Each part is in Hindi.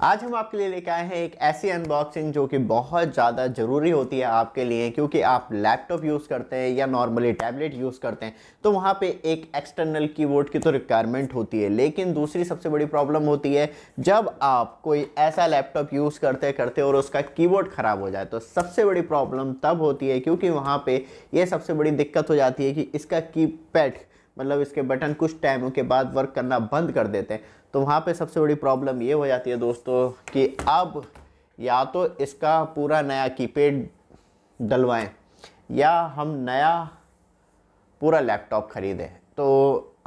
आज हम आपके लिए लेकर आए हैं एक ऐसी अनबॉक्सिंग जो कि बहुत ज़्यादा ज़रूरी होती है आपके लिए, क्योंकि आप लैपटॉप यूज़ करते हैं या नॉर्मली टैबलेट यूज़ करते हैं तो वहाँ पे एक एक्सटर्नल कीबोर्ड की तो रिक्वायरमेंट होती है। लेकिन दूसरी सबसे बड़ी प्रॉब्लम होती है जब आप कोई ऐसा लैपटॉप यूज़ करते करते और उसका कीबोर्ड ख़राब हो जाए, तो सबसे बड़ी प्रॉब्लम तब होती है क्योंकि वहाँ पर यह सबसे बड़ी दिक्कत हो जाती है कि इसका कीपैड मतलब इसके बटन कुछ टाइम के बाद वर्क करना बंद कर देते हैं। तो वहाँ पे सबसे बड़ी प्रॉब्लम ये हो जाती है दोस्तों कि अब या तो इसका पूरा नया कीपैड डलवाएं या हम नया पूरा लैपटॉप ख़रीदें। तो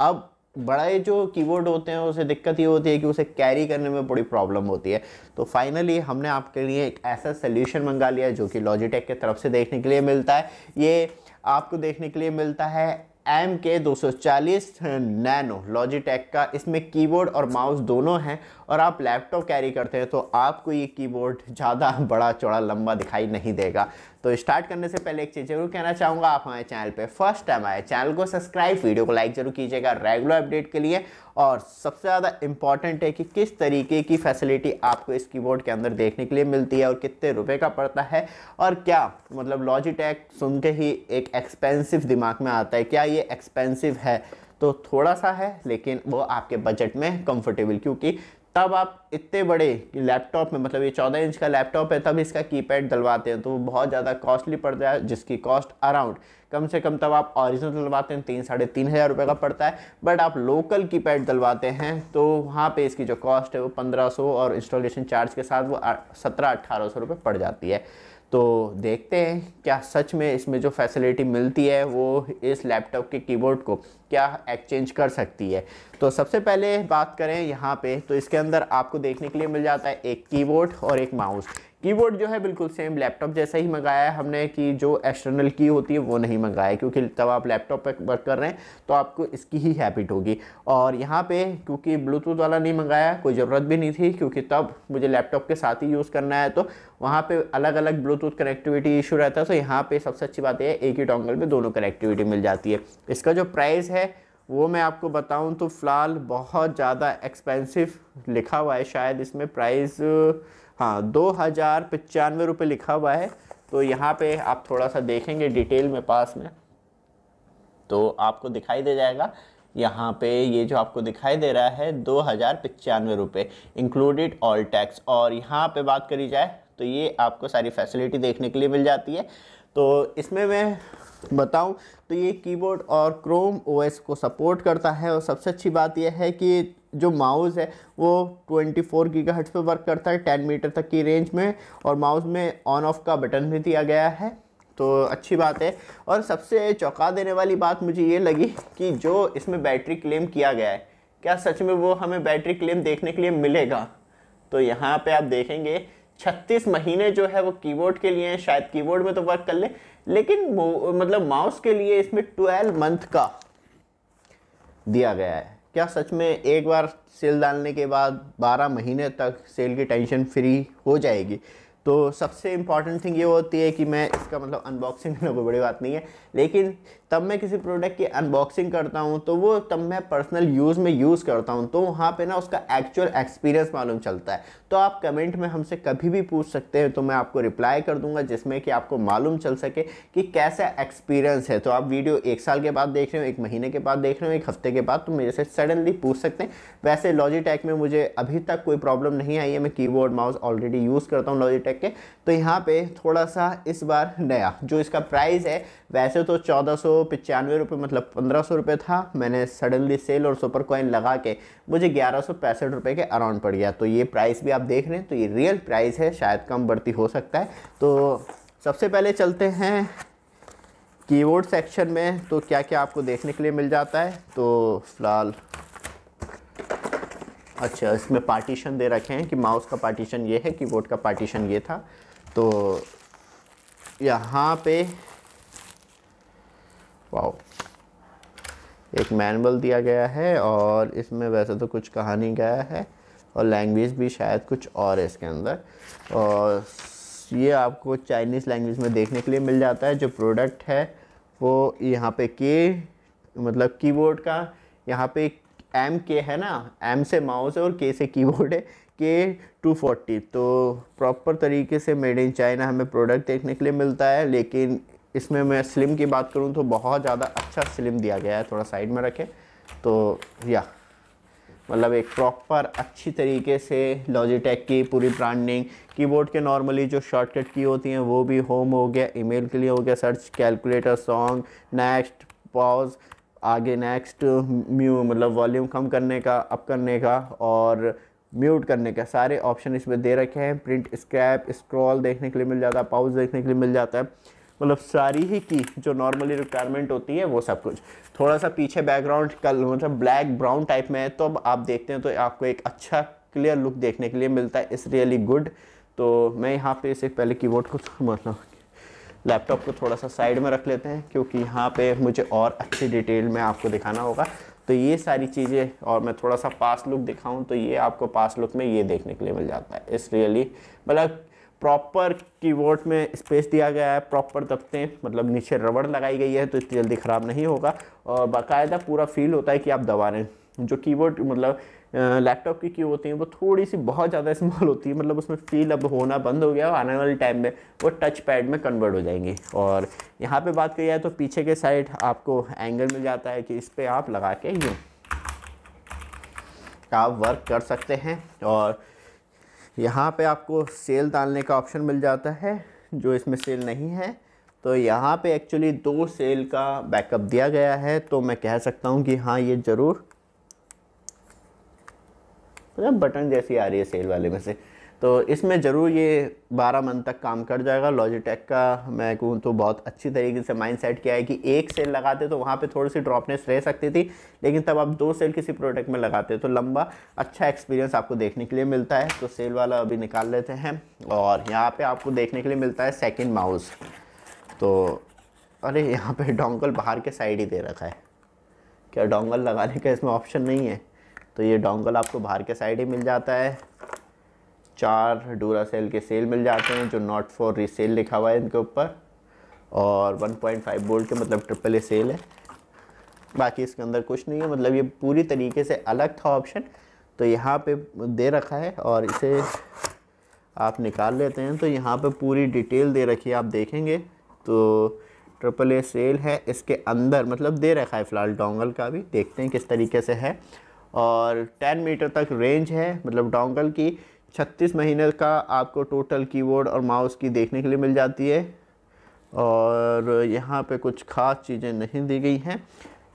अब बड़े जो कीबोर्ड होते हैं उसे दिक्कत ये होती है कि उसे कैरी करने में बड़ी प्रॉब्लम होती है। तो फाइनली हमने आपके लिए एक ऐसा सोल्यूशन मंगा लिया जो कि लॉजिटेक की तरफ से देखने के लिए मिलता है। ये आपको देखने के लिए मिलता है MK240 नैनो लॉजिटेक का। इसमें कीबोर्ड और माउस दोनों हैं और आप लैपटॉप कैरी करते हैं तो आपको ये कीबोर्ड ज़्यादा बड़ा चौड़ा लंबा दिखाई नहीं देगा। तो स्टार्ट करने से पहले एक चीज़ जरूर कहना चाहूँगा, आप हमारे चैनल पे फर्स्ट टाइम आए, चैनल को सब्सक्राइब, वीडियो को लाइक जरूर कीजिएगा रेगुलर अपडेट के लिए। और सबसे ज़्यादा इम्पॉर्टेंट है कि किस तरीके की फैसिलिटी आपको इस कीबोर्ड के अंदर देखने के लिए मिलती है और कितने रुपए का पड़ता है और क्या मतलब लॉजिटेक सुन के ही एक एक्सपेंसिव दिमाग में आता है। क्या ये एक्सपेंसिव है? तो थोड़ा सा है, लेकिन वो आपके बजट में कंफर्टेबल, क्योंकि तब आप इतने बड़े लैपटॉप में मतलब ये 14 इंच का लैपटॉप है तब इसका कीपैड डलवाते हैं तो वो बहुत ज़्यादा कॉस्टली पड़ जाए, जिसकी कॉस्ट अराउंड कम से कम तब आप ओरिजिनल डलवाते हैं 3-3.5 रुपये का पड़ता है। बट आप लोकल कीपैड डलवाते हैं तो वहाँ पे इसकी जो कॉस्ट है वो 1500 और इंस्टॉलेशन चार्ज के साथ वो 1700-1800 रुपये पड़ जाती है। तो देखते हैं क्या सच में इसमें जो फैसिलिटी मिलती है वो इस लैपटॉप के कीबोर्ड को क्या एक्सचेंज कर सकती है। तो सबसे पहले बात करें यहाँ पे, तो इसके अंदर आपको देखने के लिए मिल जाता है एक कीबोर्ड और एक माउस। कीबोर्ड जो है बिल्कुल सेम लैपटॉप जैसा ही मंगाया है हमने, कि जो एक्सटर्नल की होती है वो नहीं मंगाया है, क्योंकि तब आप लैपटॉप पर वर्क कर रहे हैं तो आपको इसकी ही हैबिट होगी। और यहाँ पे क्योंकि ब्लूटूथ वाला नहीं मंगाया, कोई ज़रूरत भी नहीं थी क्योंकि तब मुझे लैपटॉप के साथ ही यूज़ करना है तो वहाँ पे अलग अलग ब्लूटूथ कनेक्टिविटी इशू रहता है। तो यहाँ पे सबसे अच्छी बात है एक ही डोंगल में दोनों कनेक्टिविटी मिल जाती है। इसका जो प्राइस है वो मैं आपको बताऊं तो फ़िलहाल बहुत ज़्यादा एक्सपेंसिव लिखा हुआ है, शायद इसमें प्राइस हाँ 2095 रुपये लिखा हुआ है। तो यहाँ पे आप थोड़ा सा देखेंगे डिटेल में पास में तो आपको दिखाई दे जाएगा। यहाँ पे ये जो आपको दिखाई दे रहा है 2095 रुपये इंक्लूडेड ऑल टैक्स। और यहाँ पे बात करी जाए तो ये आपको सारी फैसिलिटी देखने के लिए मिल जाती है। तो इसमें मैं बताऊं तो ये कीबोर्ड और क्रोम ओएस को सपोर्ट करता है। और सबसे अच्छी बात यह है कि जो माउस है वो 24 गीगाहर्ट्ज़ पे वर्क करता है 10 मीटर तक की रेंज में, और माउस में ऑन ऑफ का बटन भी दिया गया है, तो अच्छी बात है। और सबसे चौंका देने वाली बात मुझे ये लगी कि जो इसमें बैटरी क्लेम किया गया है, क्या सच में वो हमें बैटरी क्लेम देखने के लिए मिलेगा? तो यहाँ पे आप देखेंगे 36 महीने जो है वो कीबोर्ड के लिए हैं, शायद कीबोर्ड में तो वर्क कर ले, लेकिन मतलब माउस के लिए इसमें 12 मंथ का दिया गया है। क्या सच में एक बार सेल डालने के बाद 12 महीने तक सेल की टेंशन फ्री हो जाएगी? तो सबसे इम्पॉर्टेंट थिंग ये होती है कि मैं इसका मतलब अनबॉक्सिंग करना कोई बड़ी बात नहीं है, लेकिन तब मैं किसी प्रोडक्ट की अनबॉक्सिंग करता हूँ तो वो तब मैं पर्सनल यूज़ में यूज़ करता हूँ, तो वहाँ पे ना उसका एक्चुअल एक्सपीरियंस मालूम चलता है। तो आप कमेंट में हमसे कभी भी पूछ सकते हैं तो मैं आपको रिप्लाई कर दूंगा, जिसमें कि आपको मालूम चल सके कि कैसा एक्सपीरियंस है। तो आप वीडियो 1 साल के बाद देख रहे हो, 1 महीने के बाद देख रहे हो, 1 हफ्ते के बाद, तो मेरे से सडनली पूछ सकते हैं। वैसे लॉजिटेक में मुझे अभी तक कोई प्रॉब्लम नहीं आई है, मैं कीबोर्ड माउस ऑलरेडी यूज़ करता हूँ लॉजिटेक के। तो यहाँ पे थोड़ा सा इस बार नया जो इसका प्राइस है, वैसे तो 1495 रुपये मतलब 1500 रुपये था, मैंने सडनली सेल और सुपर कॉइन लगा के मुझे 1165 रुपये के अराउंड पड़ गया। तो ये प्राइस भी आप देख रहे हैं तो ये रियल प्राइस है, शायद कम बढ़ती हो सकता है। तो सबसे पहले चलते हैं कीबोर्ड सेक्शन में, तो क्या क्या आपको देखने के लिए मिल जाता है। तो फिलहाल अच्छा, इसमें पार्टीशन दे रखे हैं कि माउस का पार्टीशन ये है, कीबोर्ड का पार्टीशन ये था। तो यहाँ पे वाओ एक मैनुअल दिया गया है और इसमें वैसे तो कुछ कहा नहीं गया है और लैंग्वेज भी शायद कुछ और है इसके अंदर। और ये आपको चाइनीज़ लैंग्वेज में देखने के लिए मिल जाता है। जो प्रोडक्ट है वो यहाँ पे के मतलब कीबोर्ड का यहाँ पे M के है ना, M से माउस है और K से कीबोर्ड है। K240। तो प्रॉपर तरीके से मेड इन चाइना हमें प्रोडक्ट देखने के लिए मिलता है, लेकिन इसमें मैं स्लिम की बात करूं तो बहुत ज़्यादा अच्छा स्लिम दिया गया है। थोड़ा साइड में रखें तो या मतलब एक प्रॉपर अच्छी तरीके से लॉजिटेक की पूरी ब्रांडिंग, कीबोर्ड के नॉर्मली जो शॉर्टकट की होती हैं वो भी, होम हो गया, ईमेल के लिए हो गया, search, calculator, song, next, pause, आगे नेक्स्ट, मतलब वॉल्यूम कम करने का, अप करने का और म्यूट करने का सारे ऑप्शन इसमें दे रखे हैं। प्रिंट, स्क्रैप, स्क्रॉल देखने के लिए मिल जाता है, पाउज देखने के लिए मिल जाता है, मतलब सारी ही की जो नॉर्मली रिक्वायरमेंट होती है वो सब कुछ। थोड़ा सा पीछे बैकग्राउंड कल मतलब ब्लैक ब्राउन टाइप में है, तो अब आप देखते हैं तो आपको एक अच्छा क्लियर लुक देखने के लिए मिलता है। It's really good. तो मैं यहाँ पे इसे पहले कीबोर्ड को मतलब लैपटॉप को थोड़ा सा साइड में रख लेते हैं, क्योंकि यहाँ पे मुझे और अच्छी डिटेल में आपको दिखाना होगा। तो ये सारी चीज़ें, और मैं थोड़ा सा पास लुक दिखाऊं तो ये आपको पास लुक में ये देखने के लिए मिल जाता है। इट्स रियली मतलब प्रॉपर कीबोर्ड में स्पेस दिया गया है, प्रॉपर दबते हैं, मतलब नीचे रबड़ लगाई गई है तो इतनी जल्दी ख़राब नहीं होगा, और बाकायदा पूरा फील होता है कि आप दबा रहे हैं। जो कीबोर्ड मतलब लैपटॉप की होती हैं वो थोड़ी सी बहुत ज़्यादा स्मॉल होती है, मतलब उसमें फील अब होना बंद हो गया, आने वाले टाइम में वो टच पैड में कन्वर्ट हो जाएंगी। और यहाँ पे बात करी जाए तो पीछे के साइड आपको एंगल मिल जाता है कि इस पर आप लगा के यूँ आप वर्क कर सकते हैं। और यहाँ पे आपको सेल डालने का ऑप्शन मिल जाता है, जो इसमें सेल नहीं है। तो यहाँ पे एक्चुअली 2 सेल का बैकअप दिया गया है, तो मैं कह सकता हूँ कि हाँ ये ज़रूर मतलब बटन जैसी आ रही है सेल वाले में से, तो इसमें ज़रूर ये 12 मंथ तक काम कर जाएगा। लॉजिटेक का मैं कहूँ तो बहुत अच्छी तरीके से माइंड सेट किया है कि एक सेल लगाते तो वहाँ पे थोड़ी सी ड्रॉपनेस रह सकती थी, लेकिन तब आप 2 सेल किसी प्रोडक्ट में लगाते तो लंबा अच्छा एक्सपीरियंस आपको देखने के लिए मिलता है। तो सेल वाला अभी निकाल लेते हैं, और यहाँ पर आपको देखने के लिए मिलता है सेकेंड माउस। तो अरे यहाँ पर डोंगल बाहर के साइड ही दे रखा है, क्या डोंगल लगाने का इसमें ऑप्शन नहीं है? तो ये डोंगल आपको बाहर के साइड ही मिल जाता है। 4 डूरासेल के सेल मिल जाते हैं जो नॉट फॉर रीसेल लिखा हुआ है इनके ऊपर, और 1.5 वोल्ट के मतलब AAA सेल है। बाकी इसके अंदर कुछ नहीं है, मतलब ये पूरी तरीके से अलग था ऑप्शन, तो यहाँ पे दे रखा है। और इसे आप निकाल लेते हैं तो यहाँ पे पूरी डिटेल दे रखी है, आप देखेंगे तो AAA सेल है इसके अंदर, मतलब दे रखा है फ़िलहाल डोंगल का भी, देखते हैं किस तरीके से है। और 10 मीटर तक रेंज है, मतलब डोंगल की 36 महीने का आपको टोटल कीबोर्ड और माउस की देखने के लिए मिल जाती है। और यहाँ पे कुछ ख़ास चीज़ें नहीं दी गई हैं,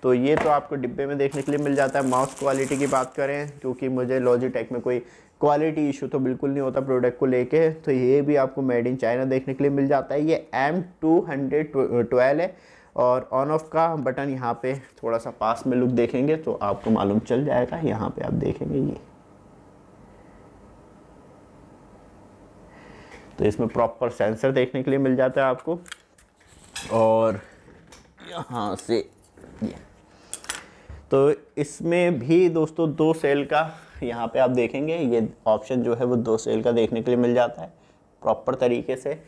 तो ये तो आपको डिब्बे में देखने के लिए मिल जाता है। माउस क्वालिटी की बात करें, क्योंकि मुझे लॉजिटेक में कोई क्वालिटी इशू तो बिल्कुल नहीं होता प्रोडक्ट को लेके, तो ये भी आपको मेड इन चाइना देखने के लिए मिल जाता है। ये M212 है, और ऑन ऑफ का बटन यहाँ पे थोड़ा सा पास में लुक देखेंगे तो आपको मालूम चल जाएगा। यहाँ पे आप देखेंगे ये, तो इसमें प्रॉपर सेंसर देखने के लिए मिल जाता है आपको। और यहाँ से ये, तो इसमें भी दोस्तों 2 सेल का यहाँ पे आप देखेंगे ये ऑप्शन जो है वो 2 सेल का देखने के लिए मिल जाता है प्रॉपर तरीके से।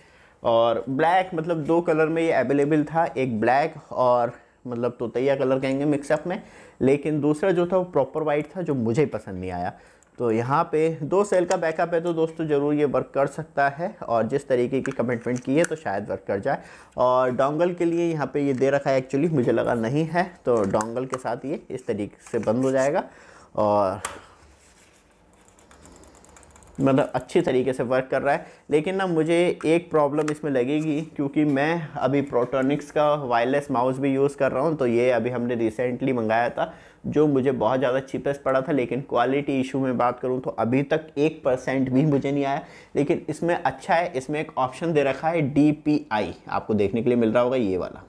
और ब्लैक मतलब 2 कलर में ये अवेलेबल था, एक ब्लैक और मतलब तोतैया कलर कहेंगे मिक्सअप में, लेकिन दूसरा जो था वो प्रॉपर वाइट था, जो मुझे पसंद नहीं आया। तो यहाँ पे 2 सेल का बैकअप है, तो दोस्तों ज़रूर ये वर्क कर सकता है, और जिस तरीके की कमिटमेंट की है तो शायद वर्क कर जाए। और डोंगल के लिए यहाँ पे ये दे रखा है, एक्चुअली मुझे लगा नहीं है, तो डोंगल के साथ ये इस तरीके से बंद हो जाएगा, और मतलब अच्छी तरीके से वर्क कर रहा है। लेकिन ना मुझे एक प्रॉब्लम इसमें लगेगी, क्योंकि मैं अभी प्रोटोनिक्स का वायरलेस माउस भी यूज़ कर रहा हूँ, तो ये अभी हमने रिसेंटली मंगाया था, जो मुझे बहुत ज़्यादा चीपेस्ट पड़ा था। लेकिन क्वालिटी इशू में बात करूँ तो अभी तक 1% भी मुझे नहीं आया। लेकिन इसमें अच्छा है, इसमें एक ऑप्शन दे रखा है DPI, आपको देखने के लिए मिल रहा होगा ये वाला।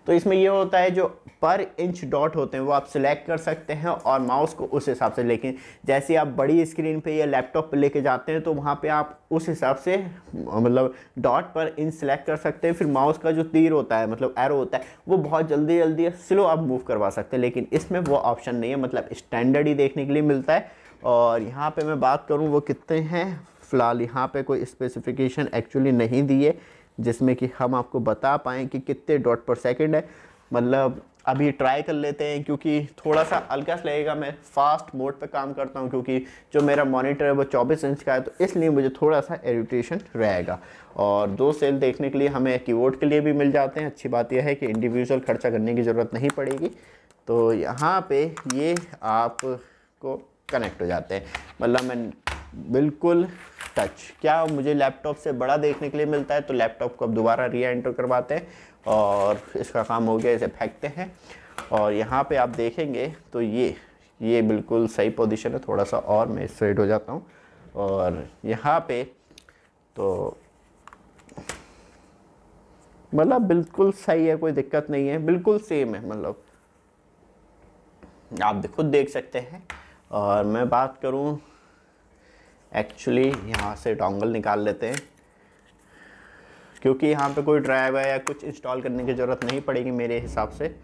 तो इसमें ये होता है जो पर इंच डॉट होते हैं वो आप सिलेक्ट कर सकते हैं, और माउस को उस हिसाब से, लेकिन जैसे आप बड़ी स्क्रीन पे या लैपटॉप पे लेके जाते हैं तो वहाँ पे आप उस हिसाब से मतलब डॉट पर इंच सेलेक्ट कर सकते हैं। फिर माउस का जो तीर होता है मतलब एरो होता है वो बहुत जल्दी स्लो आप मूव करवा सकते हैं, लेकिन इसमें वो ऑप्शन नहीं है, मतलब स्टैंडर्ड ही देखने के लिए मिलता है। और यहाँ पर मैं बात करूँ वो कितने हैं, फ़िलहाल यहाँ पर कोई स्पेसिफिकेशन एक्चुअली नहीं दी है जिसमें कि हम आपको बता पाएँ कि कितने डॉट पर सेकंड है। मतलब अभी ट्राई कर लेते हैं, क्योंकि थोड़ा सा हल्का सा लगेगा। मैं फास्ट मोड पे काम करता हूँ क्योंकि जो मेरा मॉनिटर है वो 24 इंच का है, तो इसलिए मुझे थोड़ा सा इरिटेशन रहेगा। और 2 सेल देखने के लिए हमें कीबोर्ड के लिए भी मिल जाते हैं। अच्छी बात यह है कि इंडिविजुअल खर्चा करने की ज़रूरत नहीं पड़ेगी। तो यहाँ पे ये आपको कनेक्ट हो जाते हैं, मतलब मैं बिल्कुल टच। क्या मुझे लैपटॉप से बड़ा देखने के लिए मिलता है, तो लैपटॉप को अब दोबारा री एंटर करवाते हैं और इसका काम हो गया, इसे फेंकते हैं। और यहाँ पे आप देखेंगे तो ये बिल्कुल सही पोजीशन है। थोड़ा सा और मैं स्ट्रेट हो जाता हूँ और यहाँ पे तो मतलब बिल्कुल सही है, कोई दिक्कत नहीं है, बिल्कुल सेम है, मतलब आप खुद देख सकते हैं। और मैं बात करूँ एक्चुअली यहाँ से डोंगल निकाल लेते हैं, क्योंकि यहाँ पे कोई ड्राइवर या कुछ इंस्टॉल करने की ज़रूरत नहीं पड़ेगी मेरे हिसाब से।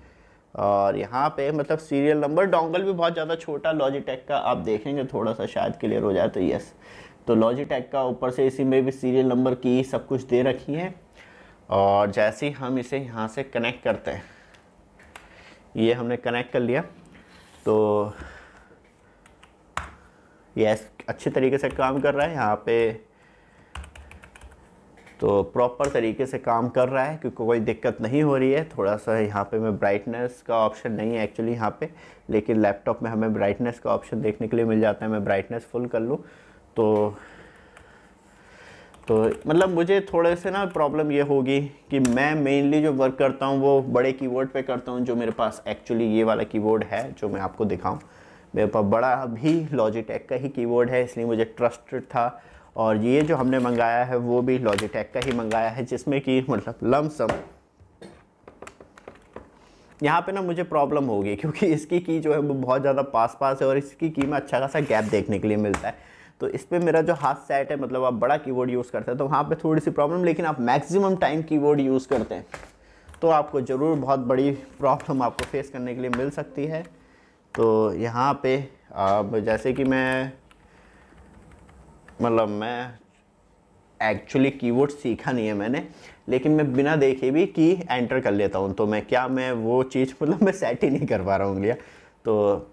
और यहाँ पे मतलब सीरियल नंबर, डोंगल भी बहुत ज़्यादा छोटा लॉजिटेक का, आप देखेंगे थोड़ा सा शायद क्लियर हो जाए तो यस, तो लॉजिटेक का ऊपर से इसी में भी सीरियल नंबर की सब कुछ दे रखी है। और जैसे ही हम इसे यहाँ से कनेक्ट करते हैं, ये हमने कनेक्ट कर लिया, तो यस अच्छे तरीके से काम कर रहा है यहाँ पे, तो प्रॉपर तरीके से काम कर रहा है, क्योंकि कोई दिक्कत नहीं हो रही है। थोड़ा सा यहाँ पे मैं ब्राइटनेस का ऑप्शन नहीं है एक्चुअली यहाँ पे, लेकिन लैपटॉप में हमें ब्राइटनेस का ऑप्शन देखने के लिए मिल जाता है। मैं ब्राइटनेस फुल कर लूँ तो मतलब मुझे थोड़े से ना प्रॉब्लम ये होगी कि मैं मेनली जो वर्क करता हूँ वो बड़े कीबोर्ड पे करता हूँ। जो मेरे पास एक्चुअली ये वाला कीबोर्ड है जो मैं आपको दिखाऊँ, मेरे पास बड़ा भी लॉजिटेक का ही कीबोर्ड है, इसलिए मुझे ट्रस्टेड था। और ये जो हमने मंगाया है वो भी लॉजिटेक का ही मंगाया है, जिसमें कि मतलब लमसम यहाँ पे ना मुझे प्रॉब्लम होगी, क्योंकि इसकी की जो है वो बहुत ज़्यादा पास है और इसकी की में अच्छा खासा गैप देखने के लिए मिलता है। तो इस पर मेरा जो हाथ सेट है, मतलब आप बड़ा कीबोर्ड यूज़ करते हैं तो वहाँ पे थोड़ी सी प्रॉब्लम, लेकिन आप मैक्सिमम टाइम कीबोर्ड यूज़ करते हैं तो आपको ज़रूर बहुत बड़ी प्रॉब्लम आपको फेस करने के लिए मिल सकती है। तो यहाँ पे अब जैसे कि मैं एक्चुअली कीबोर्ड सीखा नहीं है मैंने, लेकिन मैं बिना देखे भी की एंटर कर लेता हूँ। तो मैं वो चीज़ मतलब मैं सेट ही नहीं कर पा रहा हूँ उंगलियाँ। तो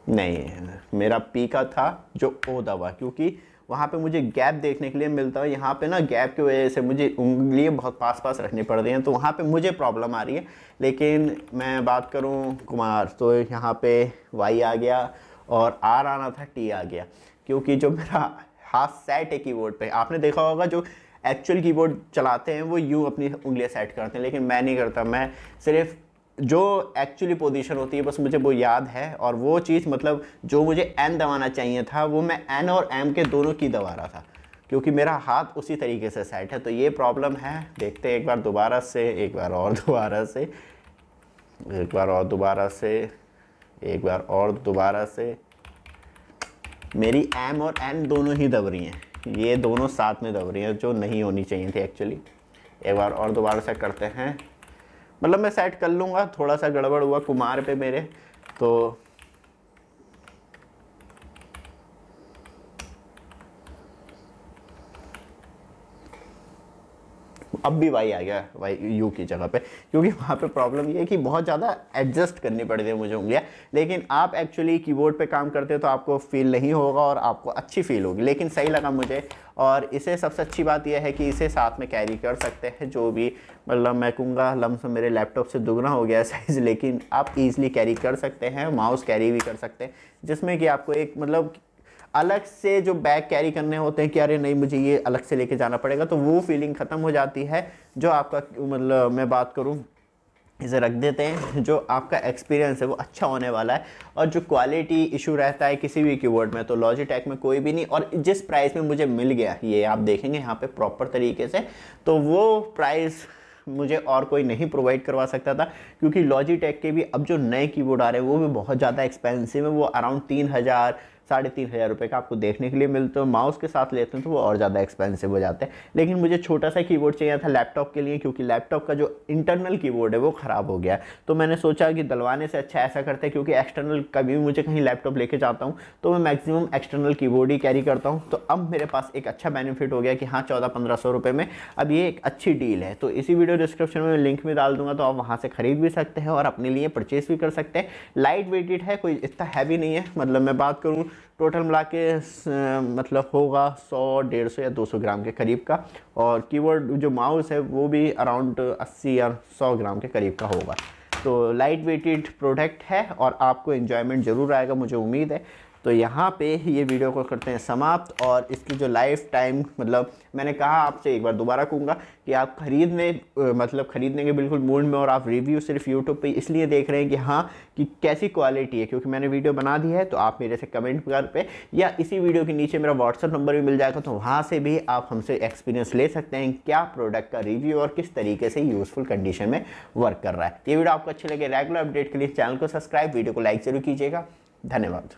नहीं, मेरा पी का था जो ओ दबा, क्योंकि वहाँ पे मुझे गैप देखने के लिए मिलता है। यहाँ पे ना गैप की वजह से मुझे उंगलियाँ बहुत पास रखनी पड़ रही हैं, तो वहाँ पे मुझे प्रॉब्लम आ रही है। लेकिन मैं बात करूँ कुमार, तो यहाँ पे वाई आ गया और आर आना था, टी आ गया, क्योंकि जो मेरा हाथ सेट है कीबोर्ड पे, आपने देखा होगा जो एक्चुअल कीबोर्ड चलाते हैं वो यूँ अपनी उंगलियाँ सेट करते हैं, लेकिन मैं नहीं करता। मैं सिर्फ जो एक्चुअली पोजीशन होती है बस मुझे वो याद है, और वो चीज़ मतलब जो मुझे एन दबाना चाहिए था वो मैं एन और एम के दोनों की दबा रहा था, क्योंकि मेरा हाथ उसी तरीके से सेट है। तो ये प्रॉब्लम है। देखते हैं एक बार दोबारा से, एक बार और दोबारा से, एक बार और दोबारा से, एक बार और दोबारा से। मेरी एम और एन दोनों ही दब रही हैं, ये दोनों साथ में दब रही हैं, जो नहीं होनी चाहिए थी एक्चुअली। एक बार और दोबारा से करते हैं, मतलब मैं सेट कर लूँगा। थोड़ा सा गड़बड़ हुआ कुमार पे मेरे, तो अब भी वाई आ गया, वाई यू की जगह पे, क्योंकि वहाँ पे प्रॉब्लम ये है कि बहुत ज़्यादा एडजस्ट करनी पड़ती है मुझे उंगलियाँ। लेकिन आप एक्चुअली कीबोर्ड पे काम करते हो तो आपको फील नहीं होगा और आपको अच्छी फील होगी, लेकिन सही लगा मुझे। और इसे सबसे अच्छी बात यह है कि इसे साथ में कैरी कर सकते हैं, जो भी मतलब मैं कहूँगा लमसम मेरे लैपटॉप से दुगना हो गया साइज़, लेकिन आप ईज़िली कैरी कर सकते हैं। माउस कैरी भी कर सकते हैं, जिसमें कि आपको एक मतलब अलग से जो बैग कैरी करने होते हैं कि अरे नहीं मुझे ये अलग से लेके जाना पड़ेगा, तो वो फीलिंग ख़त्म हो जाती है। जो आपका मतलब मैं बात करूँ, इसे रख देते हैं, जो आपका एक्सपीरियंस है वो अच्छा होने वाला है। और जो क्वालिटी इशू रहता है किसी भी कीबोर्ड में, तो लॉजिटेक में कोई भी नहीं। और जिस प्राइस में मुझे मिल गया, ये आप देखेंगे यहाँ पे प्रॉपर तरीके से, तो वो प्राइस मुझे और कोई नहीं प्रोवाइड करवा सकता था, क्योंकि लॉजिटेक के भी अब जो नए कीबोर्ड आ रहे हैं वो भी बहुत ज़्यादा एक्सपेंसिव है। वो अराउंड 3000 ₹3500 का आपको देखने के लिए मिलते हो। माउस के साथ लेते हैं तो वो और ज़्यादा एक्सपेंसिव हो जाते हैं। लेकिन मुझे छोटा सा कीबोर्ड चाहिए था लैपटॉप के लिए, क्योंकि लैपटॉप का जो इंटरनल कीबोर्ड है वो ख़राब हो गया। तो मैंने सोचा कि डलवाने से अच्छा ऐसा करते हैं, क्योंकि एक्सटर्नल कभी भी मुझे कहीं लैपटॉप लेके जाता हूँ तो मैं मैक्सिमम एक्सटर्नल कीबोर्ड ही कैरी करता हूँ। तो अब मेरे पास एक अच्छा बेनिफिट हो गया कि हाँ 1400-1500 रुपये में अब ये एक अच्छी डील है। तो इसी वीडियो डिस्क्रिप्शन में लिंक में डाल दूंगा, तो आप वहाँ से खरीद भी सकते हैं और अपने लिए परचेस भी कर सकते हैं। लाइट वेटेड है, कोई इतना हैवी नहीं है। मतलब मैं बात करूँ टोटल मिला के मतलब होगा 100, 150 या 200 ग्राम के करीब का। और कीबोर्ड जो माउस है वो भी अराउंड 80 या 100 ग्राम के करीब का होगा। तो लाइट वेटेड प्रोडक्ट है और आपको एंजॉयमेंट ज़रूर आएगा, मुझे उम्मीद है। तो यहाँ पे ये वीडियो को करते हैं समाप्त। और इसकी जो लाइफ टाइम, मतलब मैंने कहा आपसे एक बार दोबारा कहूँगा कि आप खरीदने के बिल्कुल मूड में, और आप रिव्यू सिर्फ यूट्यूब पे इसलिए देख रहे हैं कि हाँ कि कैसी क्वालिटी है, क्योंकि मैंने वीडियो बना दी है। तो आप मेरे से कमेंट कर पे या इसी वीडियो के नीचे मेरा व्हाट्सअप नंबर भी मिल जाएगा, तो वहाँ से भी आप हमसे एक्सपीरियंस ले सकते हैं क्या प्रोडक्ट का रिव्यू और किस तरीके से यूज़फुल कंडीशन में वर्क कर रहा है। ये वीडियो आपको अच्छी लगे, रेगुलर अपडेट के लिए चैनल को सब्सक्राइब, वीडियो को लाइक जरूर कीजिएगा। धन्यवाद।